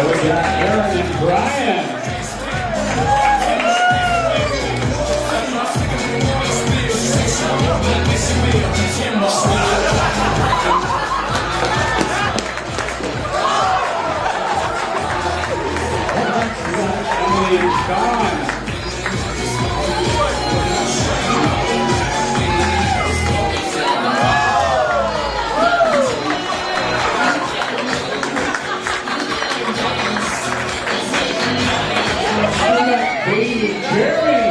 And we got Aaron and Brian. Emily Sean. Baby Jerry.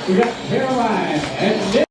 We got Caroline and Nick.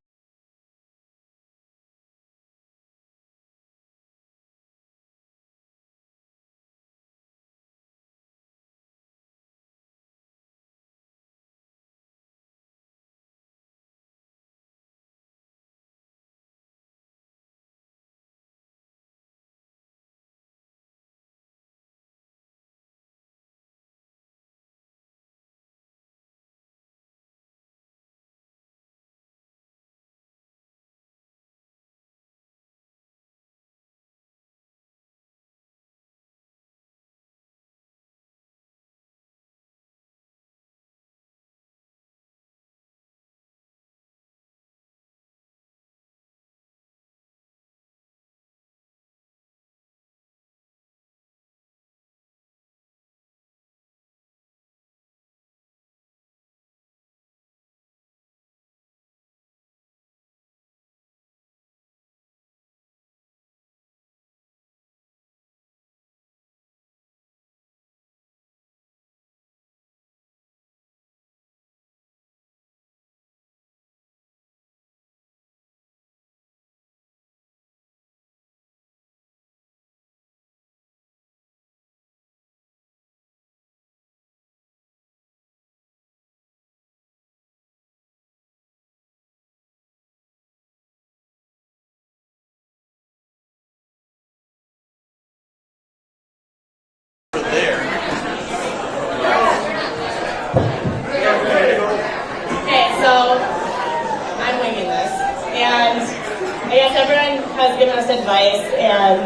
I guess everyone has given us advice and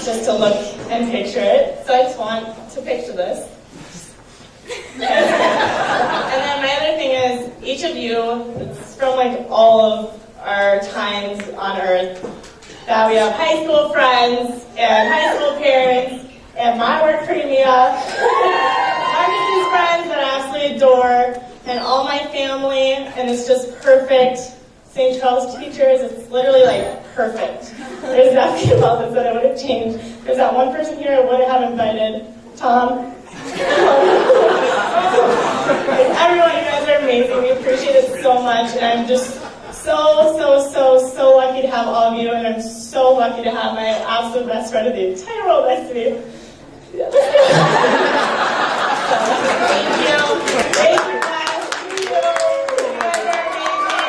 just to look and picture it. So I just want to picture this. And then my other thing is, each of you, it's from like all of our times on Earth, that we have high school friends and high school parents and my work premia, Marcus's friends that I absolutely adore, and all my family, and it's just perfect. St. Charles teachers, it's literally like perfect. There's nothing about this that I would have changed. There's that one person here I would have invited, Tom. Everyone, you guys are amazing. We appreciate it so much, and I'm just so lucky to have all of you, and I'm so lucky to have my absolute best friend in the entire world next to me. Thank you. Thank you, guys. Thank you. You guys are amazing.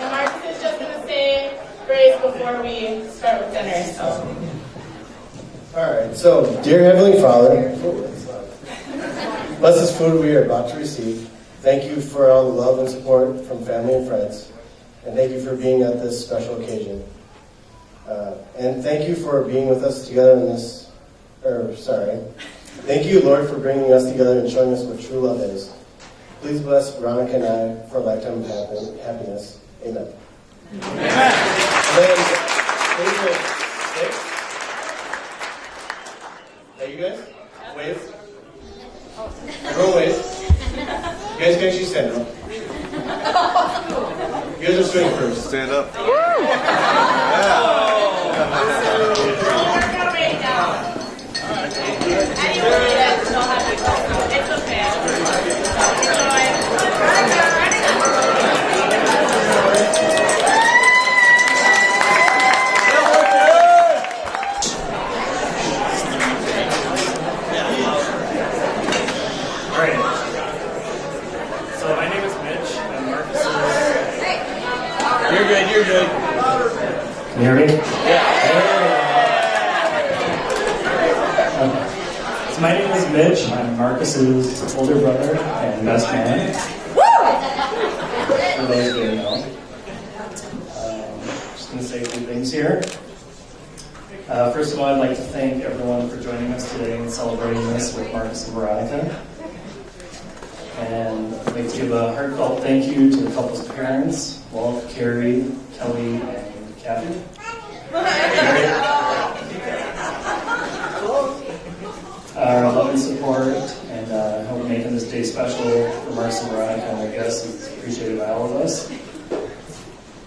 And Marcus is just going to say grace before we start with dinner. So. All right. So, dear Heavenly Father, bless this food we are about to receive. Thank you for all the love and support from family and friends. And thank you for being at this special occasion. And thank you for being with us together in this, Thank you, Lord, for bringing us together and showing us what true love is. Please bless Veronica and I for a lifetime of happiness. Amen. Amen. Hey, you guys? Wave. Everyone wave. You guys can actually stand up. You guys are swinging first. Stand up. So my name is Mitch, and Marcus is... You're good. Can you hear me? So my name is Mitch. I'm Marcus's older brother and best man. For those who didn't know. Just going to say a few things here. First of all, I'd like to thank everyone for joining us today and celebrating this with Marcus and Veronica. And I'd like to give a heartfelt thank you to the couple's parents, Walt, Carrie, Kelly, and Kathy. Our love and support, and hope making this day special for Marcus and Veronica and their guests is appreciated by all of us.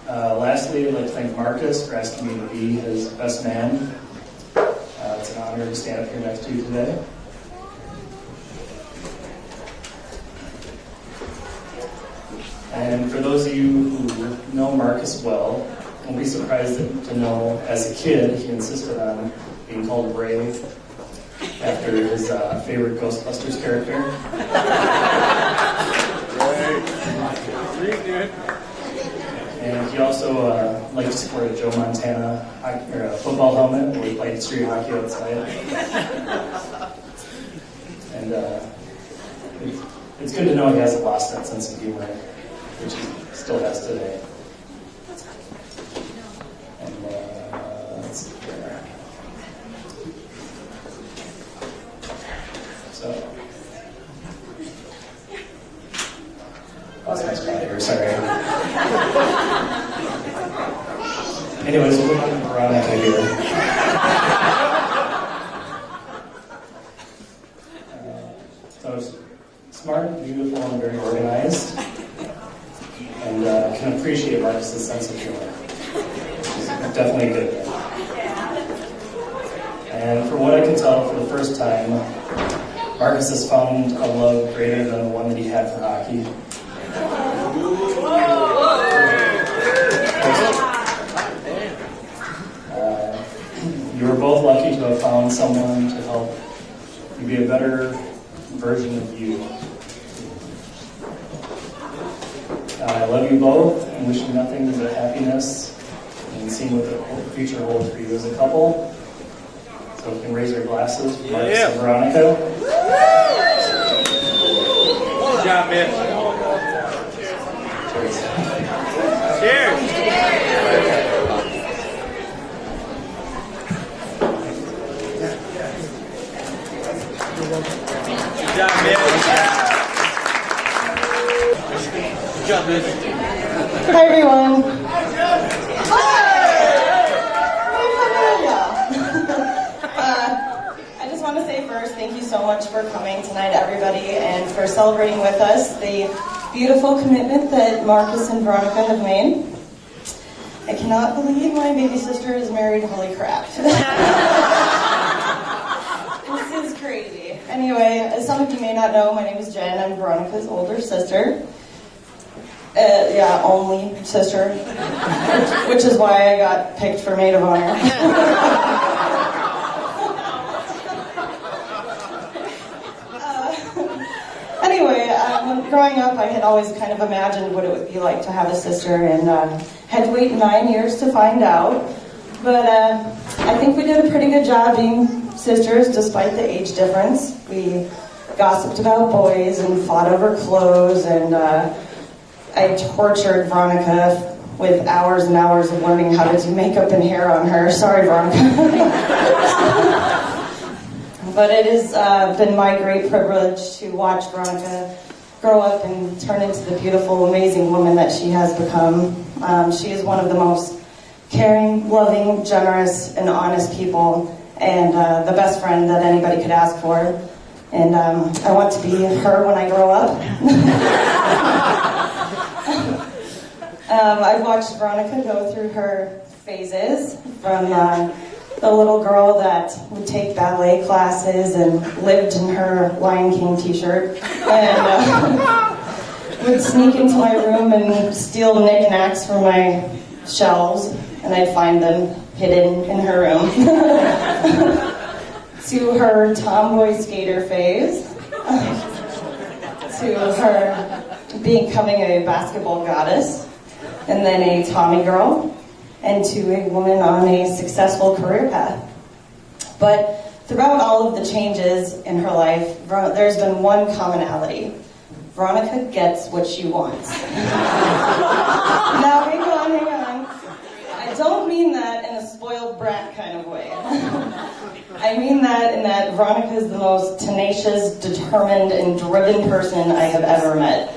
Lastly, I'd like to thank Marcus for asking me to be his best man. It's an honor to stand up here next to you today. And for those of you who know Marcus well, don't be surprised to know, as a kid, he insisted on being called Brave after his favorite Ghostbusters character. And he also liked to sport a Joe Montana football helmet where he played street hockey outside. And it's good to know he hasn't lost that sense of humor, which he still has today. And let's see here. So, lost my spot here, sorry. Anyways, we'll look at Veronica here. So smart, beautiful, and very organized. And can appreciate Marcus's sense of humor, which is definitely a good thing. And from what I can tell, for the first time, Marcus has found a love greater than the one that he had for hockey. You were both lucky to have found someone to help you be a better version of you. I love you both and wish you nothing but happiness and seeing what the future holds for you as a couple. So we can raise our glasses for Marcus and Veronica. Good job, man. Cheers. Good job, man. Good job, man. Hi, everyone. I just want to say first, thank you so much for coming tonight, everybody, and for celebrating with us the beautiful commitment that Marcus and Veronica have made. I cannot believe my baby sister is married. Holy crap. This is crazy. Anyway, as some of you may not know, my name is Jen. I'm Veronica's older sister. Only sister, which is why I got picked for maid of honor. Anyway, growing up, I had always kind of imagined what it would be like to have a sister, and had to wait 9 years to find out. But I think we did a pretty good job being sisters, despite the age difference. We gossiped about boys and fought over clothes, and I tortured Veronica with hours and hours of learning how to do makeup and hair on her. Sorry, Veronica. But it has been my great privilege to watch Veronica grow up and turn into the beautiful, amazing woman that she has become. She is one of the most caring, loving, generous, and honest people, and the best friend that anybody could ask for. And I want to be her when I grow up. I've watched Veronica go through her phases from the little girl that would take ballet classes and lived in her Lion King t-shirt and would sneak into my room and steal knickknacks from my shelves, and I'd find them hidden in her room. To her tomboy skater phase, to her becoming a basketball goddess, and then a Tommy girl, and to a woman on a successful career path. But throughout all of the changes in her life, there's been one commonality. Veronica gets what she wants. Now, hang on. I don't mean that in a spoiled brat kind of way. I mean that in that Veronica is the most tenacious, determined, and driven person I have ever met.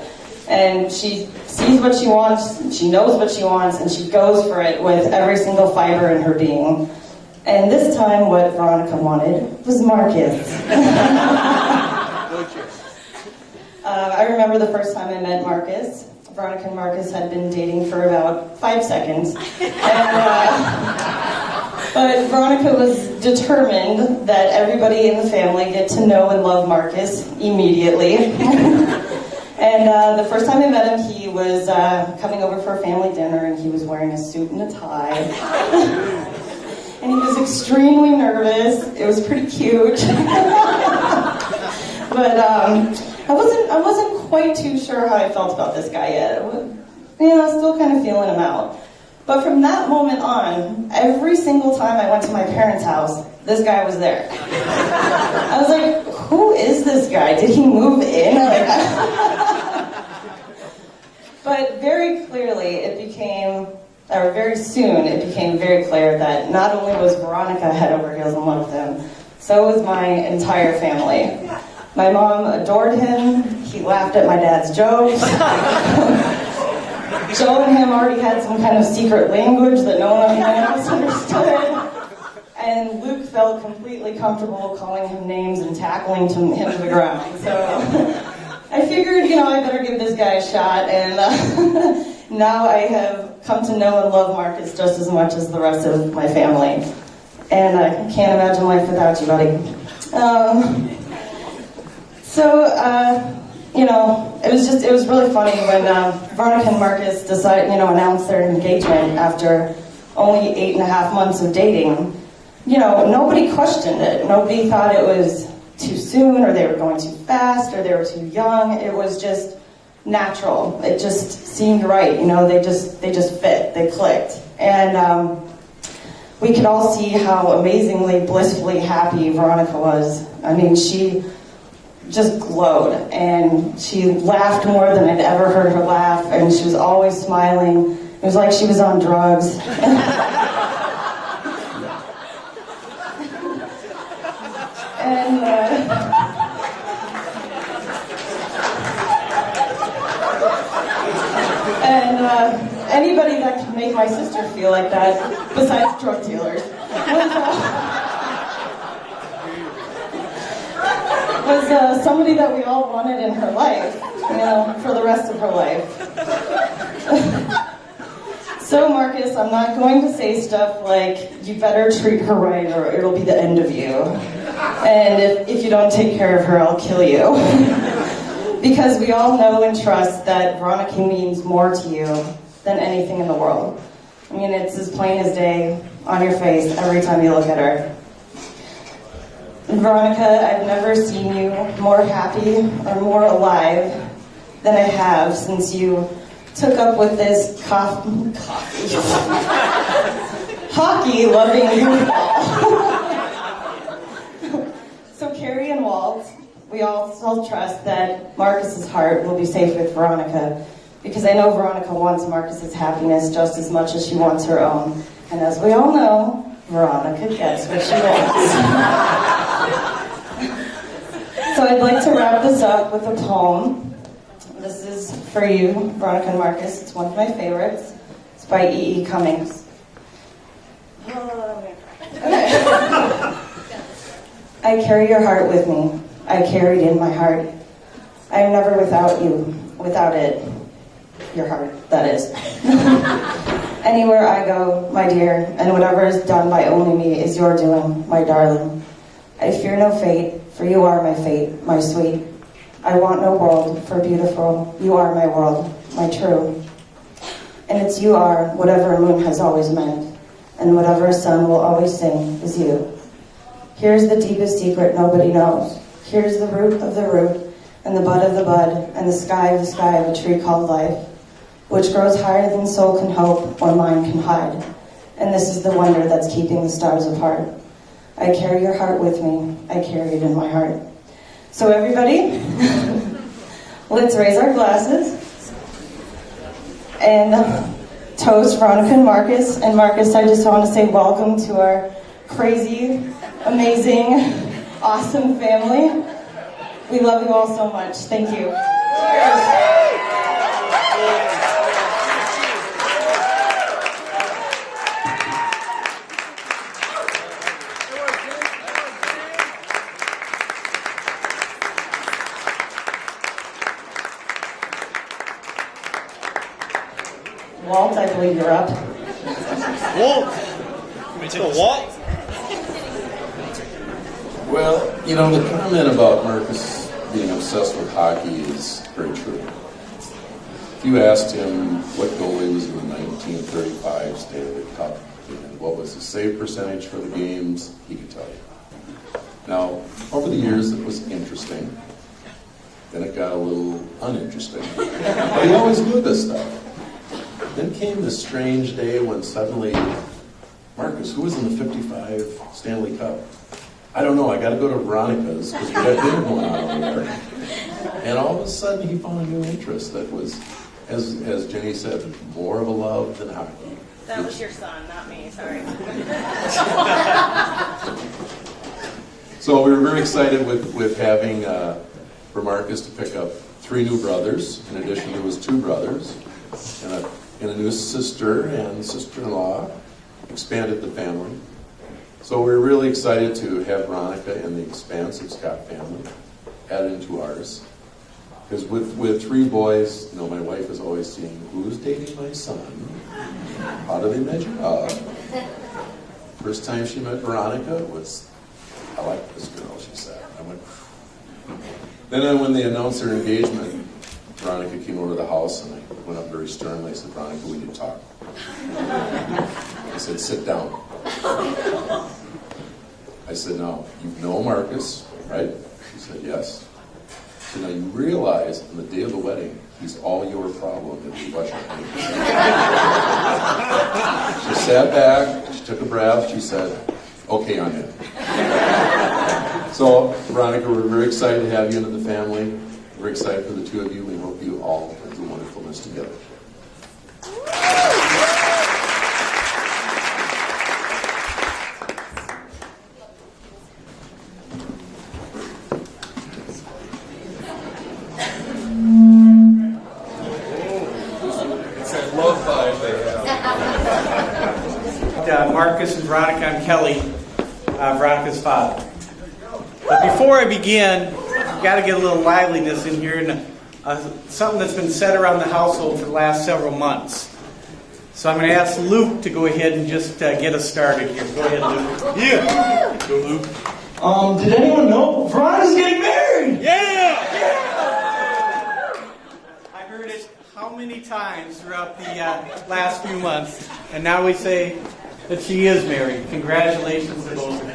And she sees what she wants, she knows what she wants, and she goes for it with every single fiber in her being. And this time, what Veronica wanted was Marcus. I remember the first time I met Marcus. Veronica and Marcus had been dating for about 5 seconds. But Veronica was determined that everybody in the family get to know and love Marcus immediately. And the first time I met him, he was coming over for a family dinner, and he was wearing a suit and a tie. And he was extremely nervous. It was pretty cute. But I wasn't quite too sure how I felt about this guy yet. I was still kind of feeling him out. But from that moment on, every single time I went to my parents' house, this guy was there. I was like, who is this guy? Did he move in? But very soon it became very clear that not only was Veronica head over heels in love with him, so was my entire family. My mom adored him. He laughed at my dad's jokes. Joe and him already had some kind of secret language that no one else understood. And Luke felt completely comfortable calling him names and tackling him to the ground. So I figured, I better give this guy a shot. And now I have come to know and love Marcus just as much as the rest of my family. And I can't imagine life without you, buddy. It was really funny when Veronica and Marcus decided, announced their engagement after only 8.5 months of dating. Nobody questioned it. Nobody thought it was too soon, or they were going too fast, or they were too young. It was just natural. It just seemed right. They just fit. They clicked. And we could all see how amazingly, blissfully happy Veronica was. I mean, she just glowed, and she laughed more than I'd ever heard her laugh, and she was always smiling. It was like she was on drugs. Anybody that can make my sister feel like that, besides drug dealers, was somebody that we all wanted in her life, for the rest of her life. So Marcus, I'm not going to say stuff like, you better treat her right or it'll be the end of you. And if you don't take care of her, I'll kill you. Because we all know and trust that Veronica means more to you than anything in the world. I mean, it's as plain as day on your face every time you look at her. Veronica, I've never seen you more happy or more alive than I have since you took up with this hockey-loving goofball. So Carrie and Walt, we all trust that Marcus's heart will be safe with Veronica, because I know Veronica wants Marcus's happiness just as much as she wants her own. And as we all know, Veronica gets what she wants. So I'd like to wrap this up with a poem. This is for you, Veronica and Marcus. It's one of my favorites. It's by E.E. Cummings. I carry your heart with me. I carry it in my heart. I am never without you, without it. Your heart, that is. Anywhere I go, my dear, and whatever is done by only me is your doing, my darling. I fear no fate, for you are my fate, my sweet. I want no world, for beautiful, you are my world, my true. And it's you are, whatever a moon has always meant, and whatever a sun will always sing is you. Here's the deepest secret nobody knows. Here's the root of the root, and the bud of the bud, and the sky of a tree called life, which grows higher than soul can hope or mind can hide, and this is the wonder that's keeping the stars apart. I carry your heart with me. I carry it in my heart. So everybody, let's raise our glasses and toast Veronica and Marcus. And Marcus, I just want to say welcome to our crazy, amazing, awesome family. We love you all so much. Thank you. Cheers. Walt, I believe you're up. Walt. It's a Walt. Well, you know, the comment about Marcus being obsessed with hockey is very true. If you asked him what goalie was in the 1935 Stanley Cup and what was his save percentage for the games, he could tell you. Now, over the years, it was interesting. Then it got a little uninteresting. But he always knew this stuff. Then came this strange day when suddenly, Marcus, who was in the 55 Stanley Cup? I don't know, I got to go to Veronica's because we got dinner going on over there. And all of a sudden he found a new interest that was, as Jenny said, more of a love than hockey. That was your son, not me, sorry. So we were very excited with having for Marcus to pick up 3 new brothers. In addition, there was 2 brothers and a new sister and sister-in-law. Expanded the family. So we're really excited to have Veronica and the expansive Scott family added into ours. Because with 3 boys, you know, my wife is always saying, who's dating my son? How do they measure up? First time she met Veronica was, I like this girl, she said. I went, then when they announced their engagement, Veronica came over to the house and I went up very sternly. I said, Veronica, we need to talk. I said, sit down. I said, now, you know Marcus, right? She said, yes. So now you realize on the day of the wedding, he's all your problem if you wash your hands. She sat back, she took a breath, she said, okay, I'm in. So, Veronica, we're very excited to have you into the family. We're excited for the 2 of you. We hope you all do wonderfulness together. Marcus and Veronica, I'm Kelly, Veronica's father. But before I begin, I've got to get a little liveliness in here and something that's been said around the household for the last several months. So I'm going to ask Luke to go ahead and just get us started here. Go ahead, Luke. Yeah. Go, Luke. Did anyone know Veronica's getting married? Yeah. I heard it how many times throughout the last few months, and now we say that she is married. Congratulations to both of you.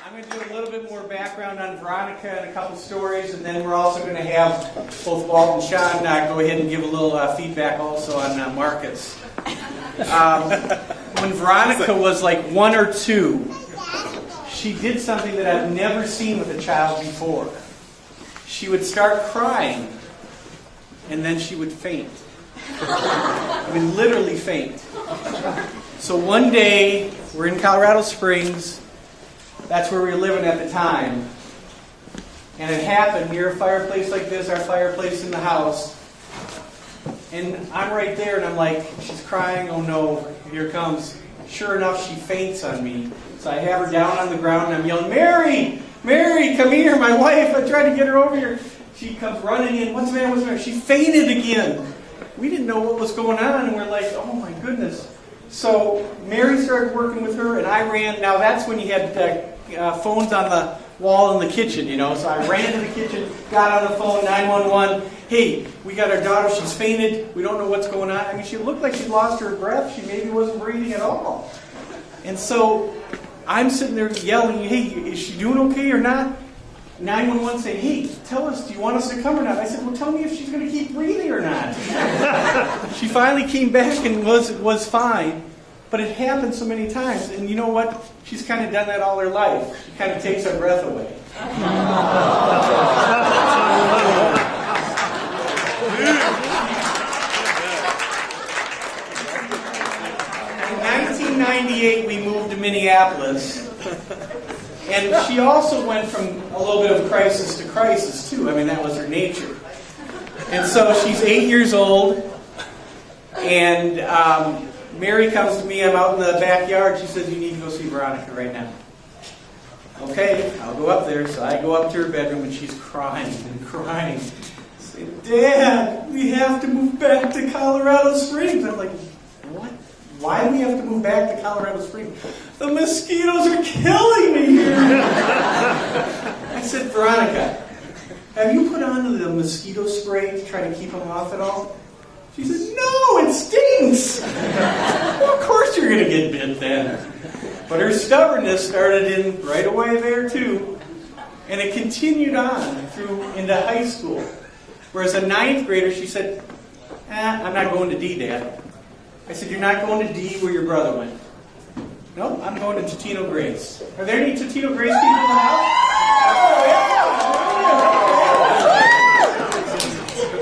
I'm going to do a little bit more background on Veronica and a couple stories, and then we're also going to have both Walt and Sean go ahead and give a little feedback also on Marcus. When Veronica was like 1 or 2, she did something that I've never seen with a child before. She would start crying, and then she would faint. I mean, literally faint. So one day, we're in Colorado Springs. That's where we were living at the time. And it happened near a fireplace like this, our fireplace in the house. And I'm right there, and I'm like, she's crying, oh no, here it comes. Sure enough, she faints on me. So I have her down on the ground, and I'm yelling, Mary! Mary, come here, my wife. I tried to get her over here. She comes running in. What's the matter? What's the matter? She fainted again. We didn't know what was going on, and we're like, oh my goodness. So Mary started working with her, and I ran. Now that's when you had phones on the wall in the kitchen, you know. So I ran to the kitchen, got on the phone, 911. Hey, we got our daughter. She's fainted. We don't know what's going on. I mean, she looked like she'd lost her breath. She maybe wasn't breathing at all. And so I'm sitting there yelling, hey, is she doing okay or not? 911 saying, hey, tell us, do you want us to come or not? I said, well, tell me if she's going to keep breathing or not. She finally came back and was fine, but it happened so many times. And you know what? She's kind of done that all her life. She kind of takes her breath away. In 1998, we moved to Minneapolis. And she also went from a little bit of crisis to crisis, too. I mean, that was her nature. And so she's 8 years old, and Mary comes to me. I'm out in the backyard. She says, you need to go see Veronica right now. Okay, I'll go up there. So I go up to her bedroom, and she's crying and crying. I say, Dad, we have to move back to Colorado Springs. I'm like, what? Why do we have to move back to Colorado Springs? The mosquitoes are killing me here. I said, Veronica, have you put on the mosquito spray to try to keep them off at all? She said, no, it stinks. Well, of course you're going to get bit then. But her stubbornness started in right away there too. And it continued on through into high school. Whereas a 9th grader, she said, I'm not going to D, Dad. I said, you're not going to D where your brother went? No, I'm going to Totino Grace. Are there any Totino Grace people in the house? Oh,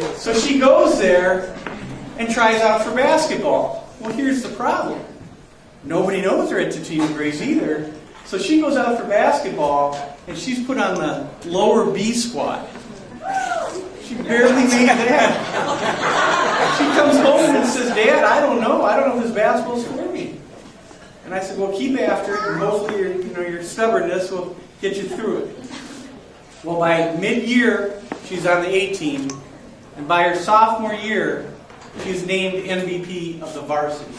yeah. So she goes there and tries out for basketball. Well, here's the problem. Nobody knows her at Totino Grace either. So she goes out for basketball, and she's put on the lower B squad. She barely made that. She comes home and says, Dad, I don't know if this basketball's for me. And I said, well, keep after it, and hopefully your stubbornness will get you through it. Well, by mid-year, she's on the A team, and by her sophomore year, she's named MVP of the varsity.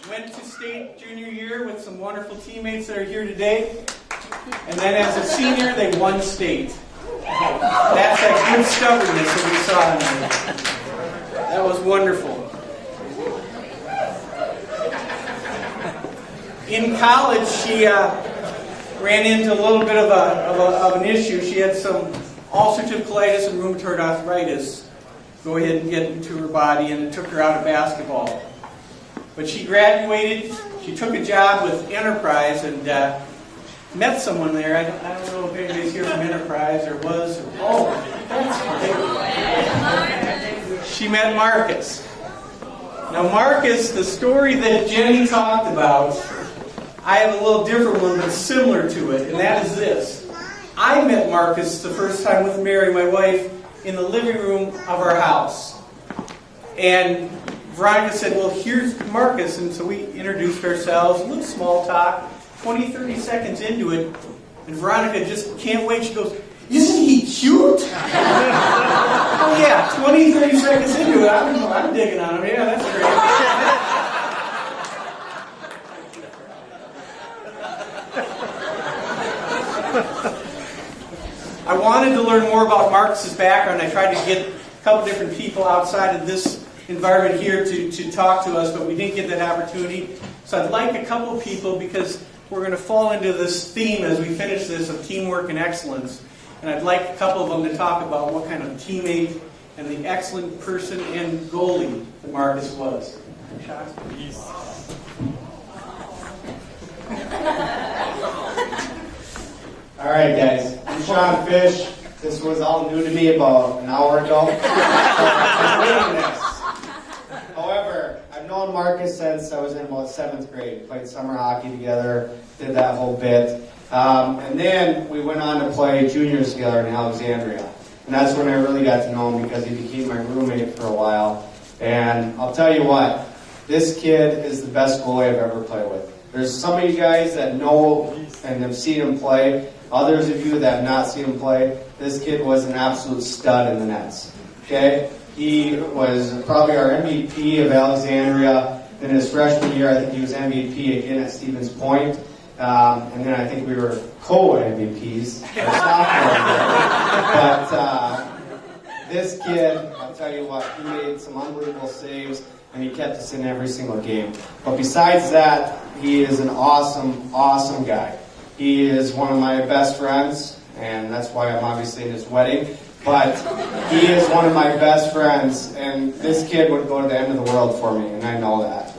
Went to state junior year with some wonderful teammates that are here today. And then as a senior, they won state. That's that good stubbornness that we saw in her. That was wonderful. In college, she ran into a little bit of an issue. She had some ulcerative colitis and rheumatoid arthritis go ahead and get into her body, and it took her out of basketball. But she graduated. She took a job with Enterprise and met someone there. I don't know if anybody's here from Enterprise or was. That's right. She met Marcus. Now Marcus, the story that Jenny talked about, I have a little different one but similar to it, and that is this. I met Marcus the first time with Mary, my wife, in the living room of our house. And Veronica said, well, here's Marcus. And so we introduced ourselves, a little small talk, 20, 30 seconds into it. And Veronica just can't wait. She goes, isn't he cute? Oh, yeah, 20, 30 seconds into it, I'm digging on him. Yeah, that's great. I wanted to learn more about Marcus's background. I tried to get a couple different people outside of this environment here to talk to us, but we didn't get that opportunity. So I'd like a couple people, because we're going to fall into this theme as we finish this of teamwork and excellence. And I'd like a couple of them to talk about what kind of teammate and the excellent person and goalie that Marcus was. All right, guys. I'm Sean Fish. This was all new to me about an hour ago. However, I've known Marcus since I was in about 7th grade. Played summer hockey together, did that whole bit. And then we went on to play juniors together in Alexandria. And that's when I really got to know him, because he became my roommate for a while. And I'll tell you what, this kid is the best goalie I've ever played with. There's some of you guys that know and have seen him play. Others of you that have not seen him play, this kid was an absolute stud in the nets. Okay? He was probably our MVP of Alexandria. In his freshman year, I think he was MVP again at Stevens Point. And then I think we were co-MVPs our sophomore year. But this kid, I'll tell you what, he made some unbelievable saves. and he kept us in every single game. But besides that, he is an awesome, awesome guy. He is one of my best friends, and that's why I'm obviously in his wedding. But he is one of my best friends, and this kid would go to the end of the world for me, and I know that.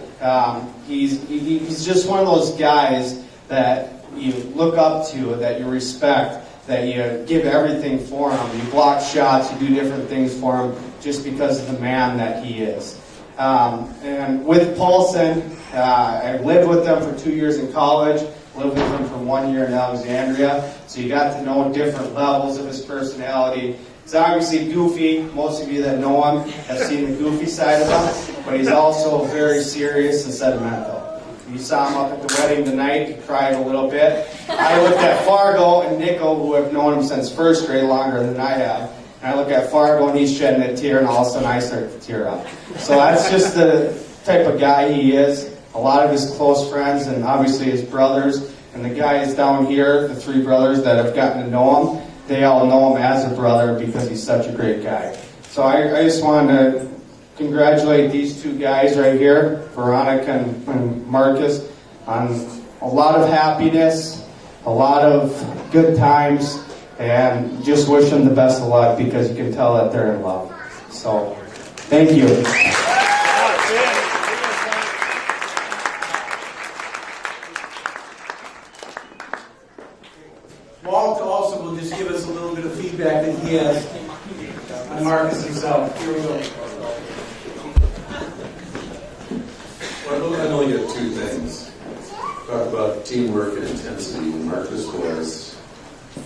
He's just one of those guys that you look up to, that you respect, that you give everything for him. You block shots, you do different things for him just because of the man that he is. And with Paulson, I lived with them for 2 years in college, lived with him for 1 year in Alexandria, so you got to know different levels of his personality. He's obviously goofy. Most of you that know him have seen the goofy side of him, but he's also very serious and sentimental. You saw him up at the wedding tonight. He cried a little bit. I looked at Fargo and Nico, who have known him since first grade, longer than I have. And I look at Fargo and he's shedding a tear, and all of a sudden I start to tear up. So that's just the type of guy he is. A lot of his close friends and obviously his brothers, and the guys down here, the 3 brothers that have gotten to know him, they all know him as a brother because he's such a great guy. So I just wanted to congratulate these 2 guys right here, Veronica and Marcus, on a lot of happiness, a lot of good times, and just wish them the best of luck because you can tell that they're in love. So, thank you. Walt also will just give us a little bit of feedback that he has on Marcus himself. Here we go. Well, I only get 2 things. Talk about teamwork and intensity. When Marcus was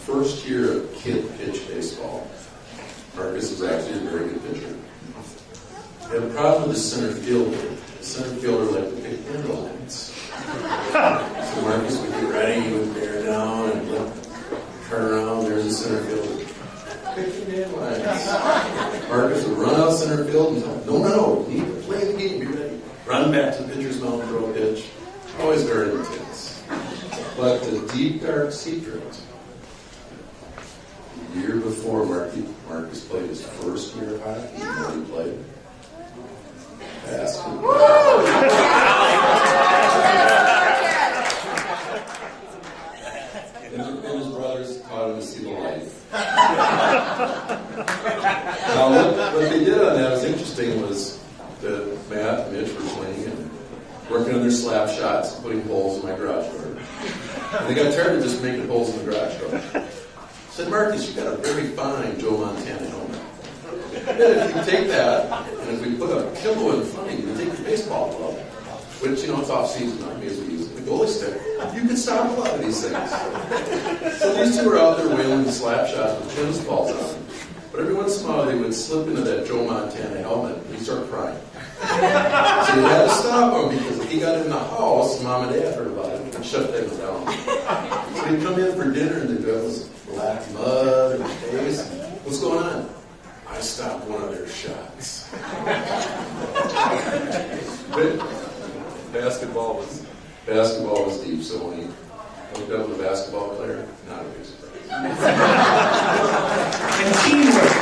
first year of kid pitch baseball, Marcus was actually a very good pitcher. He had a problem with his center fielder. The center fielder liked to pick dandelions. So Marcus would get ready, he would bear down and turn around, there's the center fielder. Picking dandelions. Marcus would run out center field and tell him, no, you need to play the game, be ready. Run back to the pitcher's mound, throw a pitch. Always very intense. But the deep, dark secret, the year before Marcus played his first year of hockey, you know what he played? Basketball. And his brothers taught him to see the light. Now, what they did on that was interesting was that Matt and Mitch were playing and working on their slap shots, putting holes in my garage door. And they got tired of just making holes in the garage door. I said, Marcus, you got a very fine Joe Montana helmet. And if you take that, and if we put a pillow in front of you, and take your baseball glove, which, you know, it's off season, not because we use the goalie stick, you can stop a lot of these things. So these 2 were out there wailing the slap shots with tennis balls on them. But every once in a while, they would slip into that Joe Montana helmet, and he'd start crying. So you had to stop him, because if he got in the house, Mom and Dad heard about it and shut things down. So he'd come in for dinner, and they'd have this black mud in his face. What's going on? I stopped one of their shots. But basketball was deep, so when he hooked up with a basketball player, not a big surprise. And teamwork.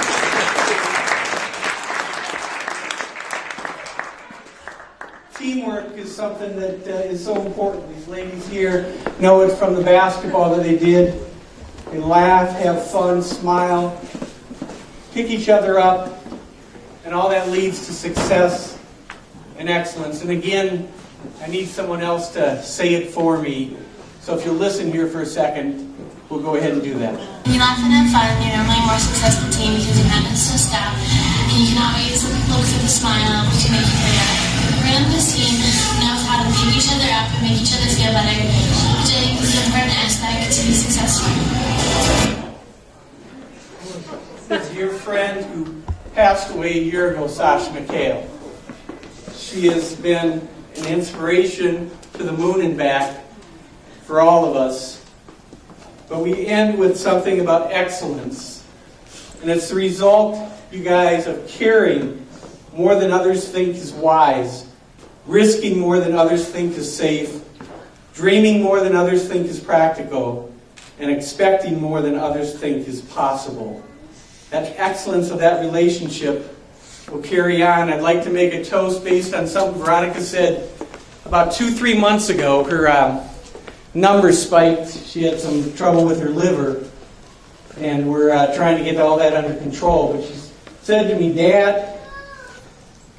Teamwork is something that is so important. These ladies here know it from the basketball that they did. They laugh, have fun, smile, pick each other up, and all that leads to success and excellence. And again, I need someone else to say it for me. So if you'll listen here for a second, we'll go ahead and do that. When you laugh and have fun, you're normally a more successful team because you're not so stop, and you can always look for the smile which can make you feel better. Everyone on this team knows how to pick each other up and make each other feel better, which I think is an important aspect to be successful. A dear friend who passed away a year ago, Sasha McHale. She has been an inspiration to the moon and back for all of us. But we end with something about excellence. And it's the result, you guys, of caring more than others think is wise, risking more than others think is safe, dreaming more than others think is practical, and expecting more than others think is possible. That excellence of that relationship we'll carry on. I'd like to make a toast based on something Veronica said about 2-3 months ago. Her numbers spiked. She had some trouble with her liver, and we're trying to get all that under control. But she said to me, "Dad,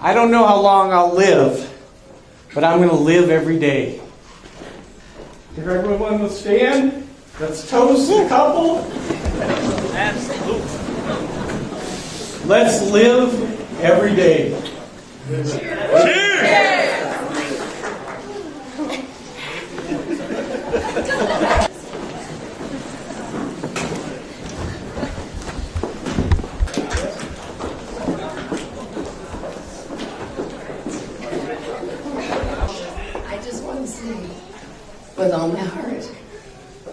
I don't know how long I'll live, but I'm going to live every day." If everyone will stand, let's toast the couple. Absolutely. Let's live every day. Cheers! I just want to say, with all my heart,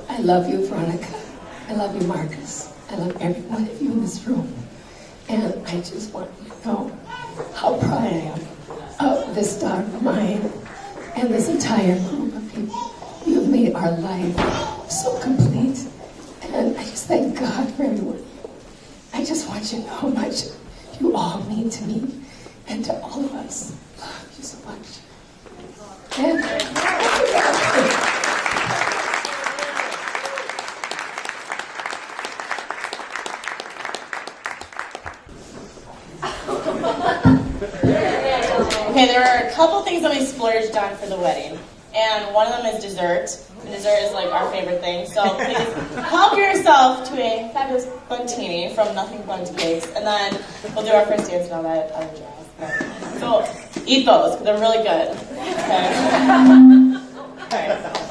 I love you, Veronica. I love you, Marcus. I love every one of you in this room. And I just want you to know how proud I am of this daughter of mine and this entire group of people. You have made our life so complete. And I just thank God for everyone. I just want you to know how much you all mean to me and to all of us. Love you so much. And Okay, there are a couple things that we splurged on for the wedding. And one of them is dessert. And dessert is like our favorite thing. So please help yourself to a fabulous buntini from Nothing Bunt Cakes. And then we'll do our first dance and all that other jazz. So eat those, because they're really good. Okay. All right.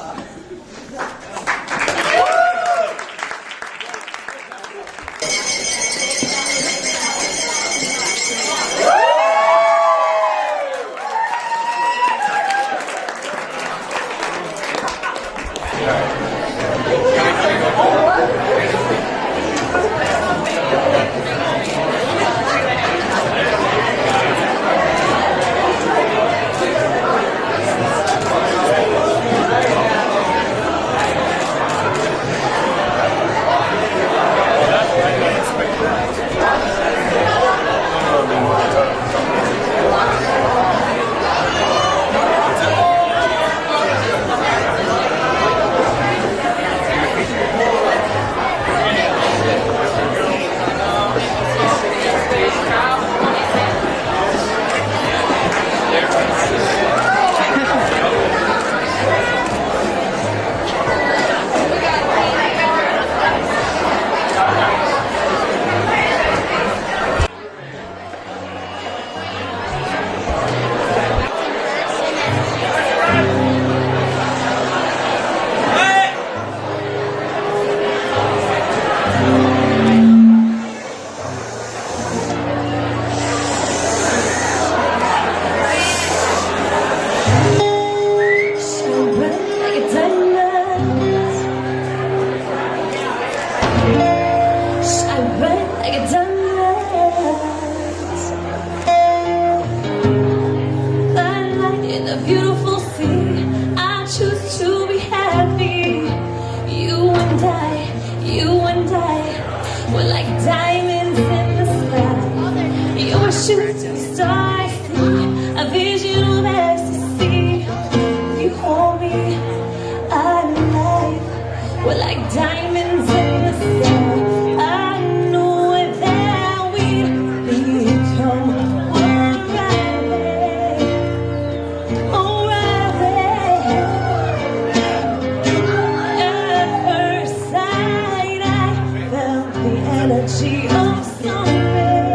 energy of sun rays.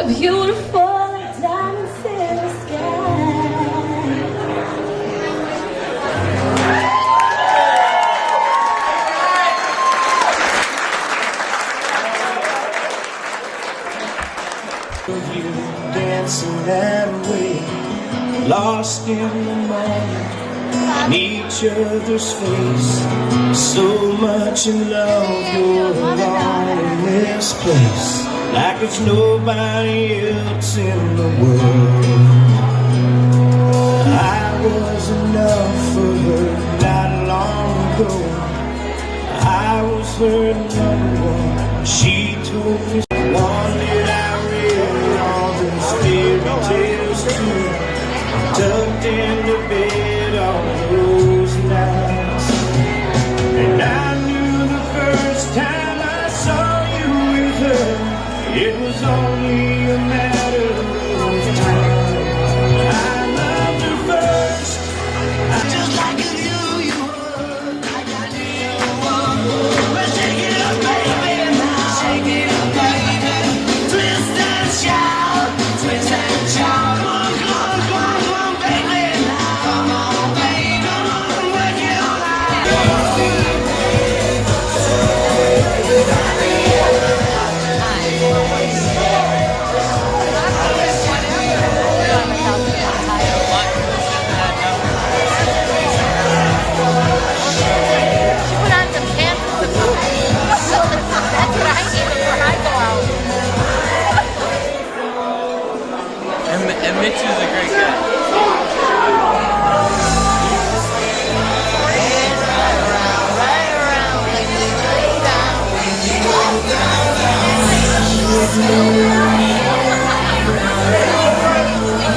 beautiful diamonds in the sky. You dancing that way, lost in the moment, in each other's face. So much in love, you're alone in this place, like there's nobody else in the world. I was enough for her not long ago. I was her number one. She told me one that I read all those fairy tales too, tucked into bed all those nights. And I knew the first time I saw you with her, it was only a matter of time. I loved her first, just like you would, like I did. Well, shake it up, baby, now. Shake it up, baby. Twist and shout, twist and shout. Come on, come on, come on, come on, baby, now. Come on, baby, come on, work it all out. And Mitch is a great guy. Right around.